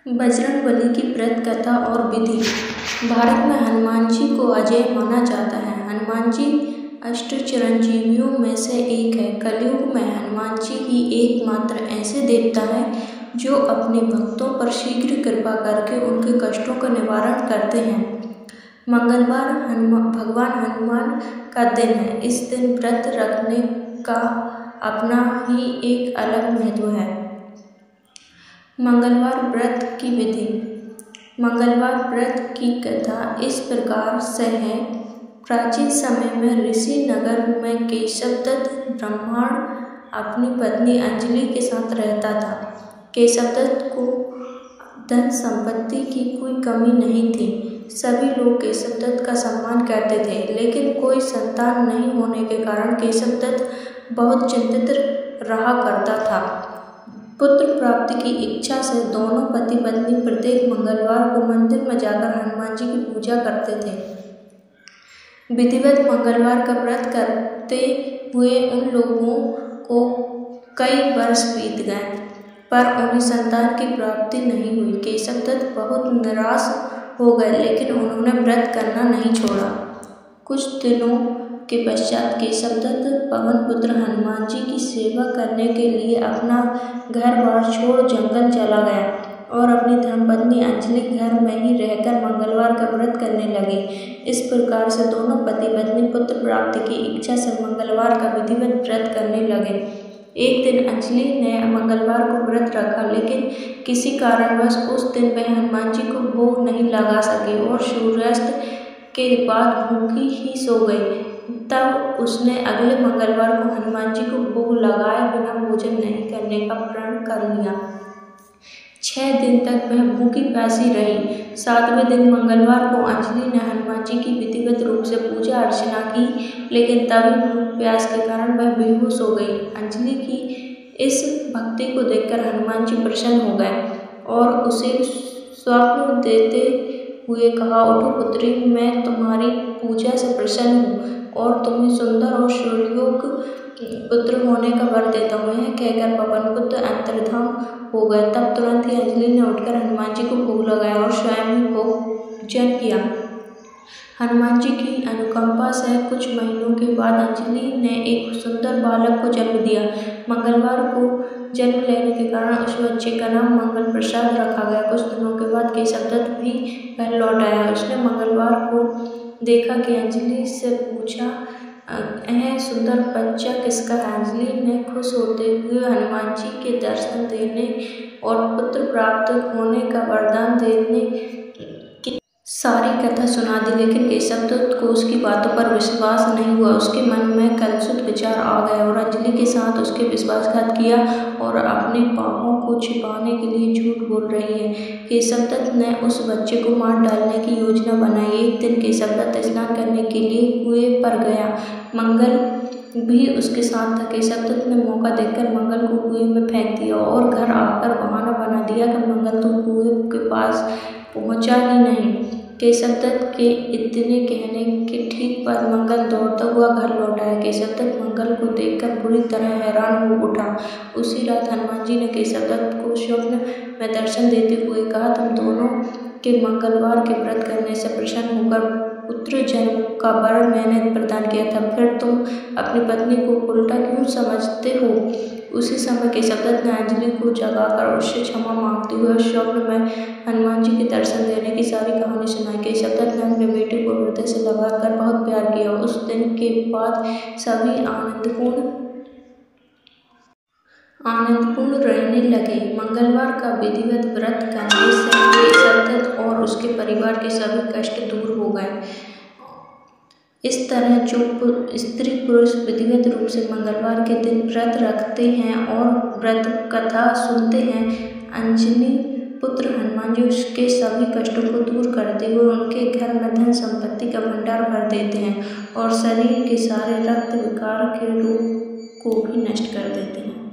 बजरंगबली की व्रत कथा और विधि। भारत में हनुमान जी को अजेय माना जाता है। हनुमान जी अष्ट चिरंजीवियों में से एक है। कलयुग में हनुमान जी ही एकमात्र ऐसे देवता हैं जो अपने भक्तों पर शीघ्र कृपा करके उनके कष्टों का निवारण करते हैं। मंगलवार भगवान हनुमान का दिन है। इस दिन व्रत रखने का अपना ही एक अलग महत्व है। मंगलवार व्रत की विधि। मंगलवार व्रत की कथा इस प्रकार से है। प्राचीन समय में ऋषि नगर में केशवदत्त ब्राह्मण अपनी पत्नी अंजलि के साथ रहता था। केशवदत्त को धन संपत्ति की कोई कमी नहीं थी। सभी लोग केशवदत्त का सम्मान करते थे, लेकिन कोई संतान नहीं होने के कारण केशवदत्त बहुत चिंतित रहा करता था। पुत्र प्राप्ति की इच्छा से दोनों पति पत्नी प्रत्येक मंगलवार को मंदिर में जाकर हनुमान जी की पूजा करते थे। विधिवत मंगलवार का व्रत करते हुए उन लोगों को कई वर्ष बीत गए, पर उन्हें संतान की प्राप्ति नहीं हुई। केशवदत्त बहुत निराश हो गए, लेकिन उन्होंने व्रत करना नहीं छोड़ा। कुछ दिनों के पश्चात केशवदत्त पवन पुत्र हनुमान जी की सेवा करने के लिए अपना घर बार छोड़ जंगल चला गया और अपनी धर्मपत्नी अंजलि घर में ही रहकर मंगलवार का व्रत करने लगी। इस प्रकार से दोनों पति पत्नी पुत्र प्राप्ति की इच्छा से मंगलवार का विधिवत व्रत करने लगे। एक दिन अंजलि ने मंगलवार को व्रत रखा, लेकिन किसी कारणवश उस दिन वह हनुमान जी को भोग नहीं लगा सकी और सूर्यास्त के बाद भूखी ही सो गई। तब उसने अगले मंगलवार को हनुमान जी को भोग लगाए बिना भोजन नहीं करने का प्रण कर लिया। 6 दिन तक वह भूखी प्यासी रही। 7वें दिन मंगलवार को अंजलि ने हनुमान जी की विधिवत रूप से पूजा अर्चना की, लेकिन तभी भूख प्यास के कारण वह बेहोश हो गई। अंजलि की इस भक्ति को देखकर हनुमान जी प्रसन्न हो गए और उसे स्वप्न देते हुए कहा, उठो पुत्री, मैं तुम्हारी पूजा से प्रसन्न हूँ और तुम्हें सुंदर और सुयोग्य पुत्र होने का वर देता हूँ। यह कहकर पवन पुत्र अंतर्धान हो गए। तब तुरंत ही अंजलि ने उठकर हनुमान जी को भोग लगाया और स्वयं ही भोजन किया। हनुमान जी की अनुकंपा से कुछ महीनों के बाद अंजलि ने एक सुंदर बालक को जन्म दिया। मंगलवार को जन्म लेने के कारण उस बच्चे का नाम मंगल प्रसाद रखा गया। कुछ दिनों के बाद केशवदत्त भी घर लौट आया। उसने मंगलवार को देखा कि अंजलि से पूछा, यह सुंदर बच्चा किसका है? अंजलि ने खुश होते हुए हनुमान जी के दर्शन देने और पुत्र प्राप्त होने का वरदान देने की सारी कथा सुना दी, लेकिन केशवदत्त को उसकी बातों पर विश्वास नहीं हुआ। उसके मन में कलुषित विचार आ गए और अंजलि के साथ उसके विश्वासघात किया और अपने पापों को छिपाने के लिए झूठ बोल रही है। केशवदत्त ने उस बच्चे को मार डालने की योजना बनाई। एक दिन केशवदत्त स्नान करने के लिए कुएं पर गया। मंगल भी उसके साथ था। केशवदत्त ने मौका देखकर मंगल को कुएं में फेंक दिया और घर आकर बहाना बना दिया कि मंगल तो कुएं के पास पहुंचा ही नहीं। केशवदत्त के इतने कहने के ठीक बाद मंगल दौड़ता हुआ घर लौट आया। केशवदत्त मंगल को देखकर बुरी तरह हैरान हो उठा। उसी रात हनुमान जी ने केशवदत्त को स्वप्न में दर्शन देते हुए कहा, तुम दोनों के मंगलवार के व्रत करने से प्रसन्न होकर पुत्र जन्म का वर मैंने प्रदान किया था, फिर तुम अपनी पत्नी को उल्टा क्यों समझते हो? उसी समय केशवदत्त ने अंजलि को जगाकर उससे क्षमा मांगते हुए स्वप्न में हनुमान जी के दर्शन देने की सारी कहानी सुनाई। केशवदत्त ने अपने बेटे को हृदय से लगाकर बहुत प्यार किया। उस दिन के बाद सभी आनंदपूर्ण रहने लगे। मंगलवार का विधिवत व्रत करने से केशवदत्त और उसके परिवार के सभी कष्ट दूर हो गए। इस तरह जो स्त्री पुरुष विधिवत रूप से मंगलवार के दिन व्रत रखते हैं और व्रत कथा सुनते हैं, अंजनी पुत्र हनुमान जी उसके सभी कष्टों को दूर करते हुए उनके घर में धन संपत्ति का भंडार भर देते हैं और शरीर के सारे रक्त विकार के रोग को भी नष्ट कर देते हैं।